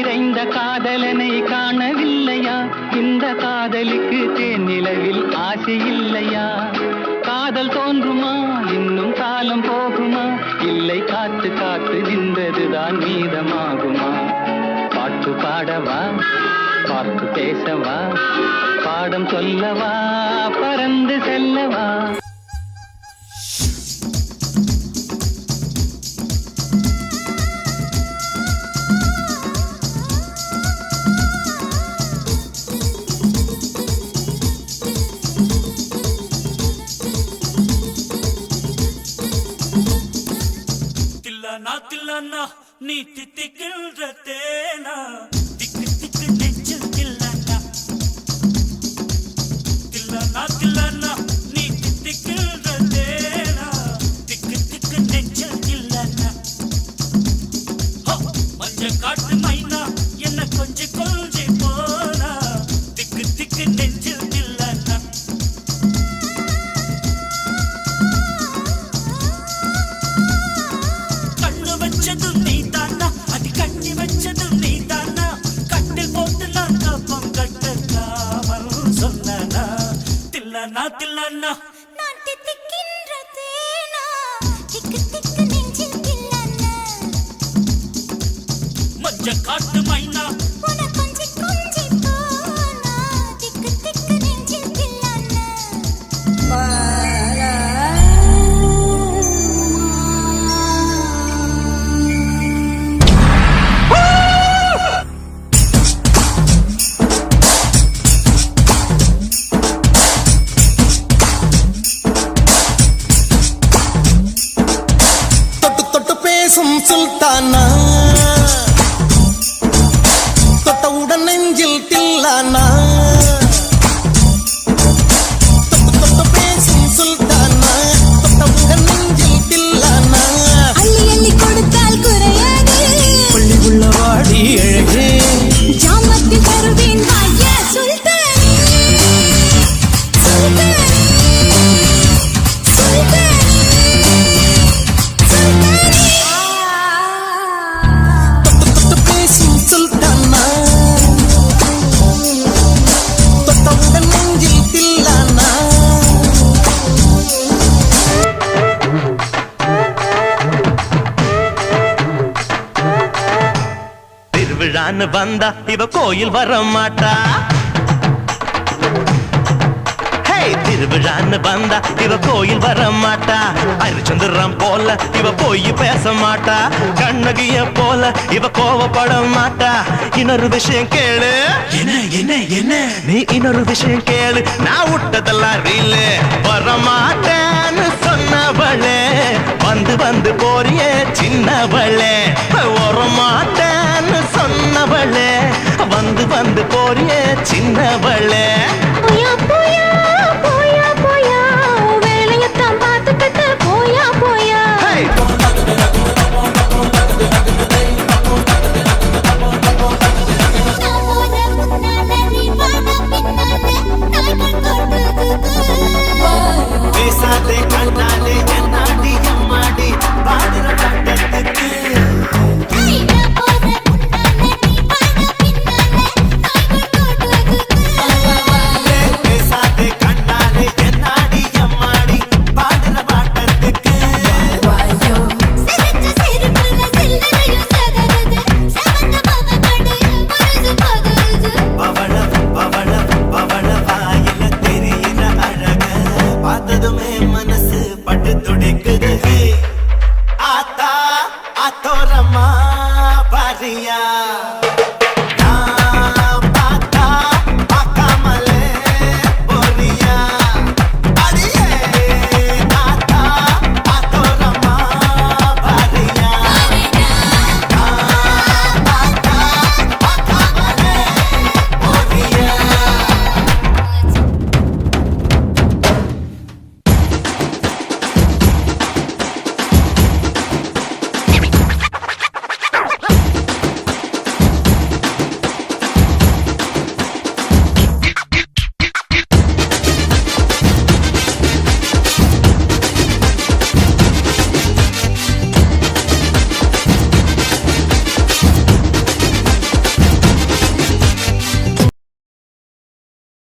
நிறைந்த காதலனை காணவில்லையா? இந்த காதலுக்கு தேனிலவில் ஆசை இல்லையா? காதல் தோன்றுமா? இன்னும் காலம் போகுமா? இல்லை, காத்து காத்து நின்றதுதான் மீதமாகுமா? பாட்டு பாடவா, பார்த்து பேசவா, பாடம் சொல்லவா, பறந்து செல்லவா? தில்லானா நீ தித்திக்கின்ற தேனா, திக்கு திக்கு நெஞ்சில் தில்லானா. தில்லானா நீ தித்திக்கின்ற தேனா, திக்கு திக்கு நெஞ்சில் தில்லானா. மஞ்ச காட்டு மைனா என்ன கொஞ்சி கொஞ்சி போனா, திக்கு திக்கு நெஞ்சில் தில்லானா. வச்சதும் நீ தானா, அது கண்ணி வச்சதும் நீ தானா. கட்டில் போட்டு நான் கப்பம் கட்டலாமல் சொன்னா. தில்லானா தில்லானா நான் தித்திக்கின்ற தேனா, திக்கு திக்கு நெஞ்சில் தில்லானா. மஞ்ச காட்டு மைனா உன கொஞ்சி கொஞ்சி போனா, திக்கு திக்கு நெஞ்சில் தில்லானா. சுல்தானா தொட்டவுடன் நெஞ்சில் தில்லானா. தொட்டு பேசும் சுல்தானா, தொட்டவுடன் நெஞ்சில் தில்லானா. அள்ளி அள்ளி கொடுத்தால் குறையாது, பள்ளி உள்ள வாடி அழகே. ஜாமத்தில் தருவேன் வாயா சுல்தானி, சுல்தானி, சுல்தானி, சுல்தானி. சுல்தானா தொட்டவுடன் நெஞ்சில் தில்லானா. திருவிழான்னு வந்தா இவ கோயில் வர மாட்டா. திருவிழான்னு வந்தா இவ கோயில் வர மாட்டா. அரிச்சந்திரம் போல இவ போய் பேச மாட்டா. கண்ணகிய போல இவ கோவப்பட மாட்டா. இன்னொரு விஷயம் கேளு. என்ன என்ன என்ன? நீ இன்னொரு விஷயம் கேளு. நான் விட்டதெல்லாம் ரீலு. வர மாட்டேன்னு சொன்னவளே, வந்து வந்து போறியே சின்னவளே. வர மாட்டேன்னு சொன்னவளே, வந்து வந்து போறியே சின்னவளே. போயா போயா போயா போயா, வேலையத்தான் பார்த்துக்கிட்டு போயா போயா. பேசாதே கண்ணாலே என்னாடி எம்மாடி பாடுற பாட்டத்துக்கு. பேசாதே கண்ணாலே என்னாடி எம்மாடி பாடுற பாட்டத்துக்கு. பவள பவள பவள வாயில தெரியிற அழக பார்த்ததுமே மனசு பட்டு துடிக்குது. ஆத்தா ஆத்தோரமா பாரியா.